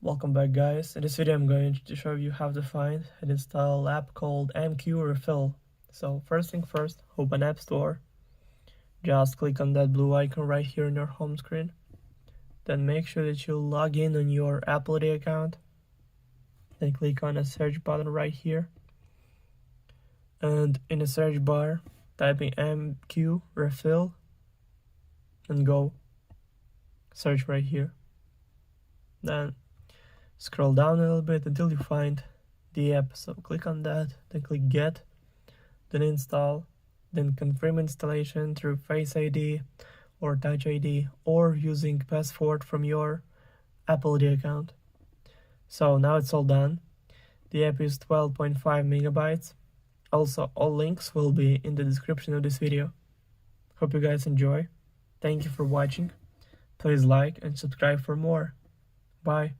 Welcome back, guys. In this video I'm going to show you how to find and install an app called MQRefill. So first thing first, open App Store. Just click on that blue icon right here on your home screen. Then make sure that you log in on your Apple ID account. Then click on the search button right here. And in the search bar, type in MQRefill and go search right here. Then scroll down a little bit until you find the app. So click on that, then click Get, then Install, then confirm installation through Face ID or Touch ID or using password from your Apple ID account. So now it's all done. The app is 12.5 megabytes. Also, all links will be in the description of this video. Hope you guys enjoy. Thank you for watching. Please like and subscribe for more. Bye.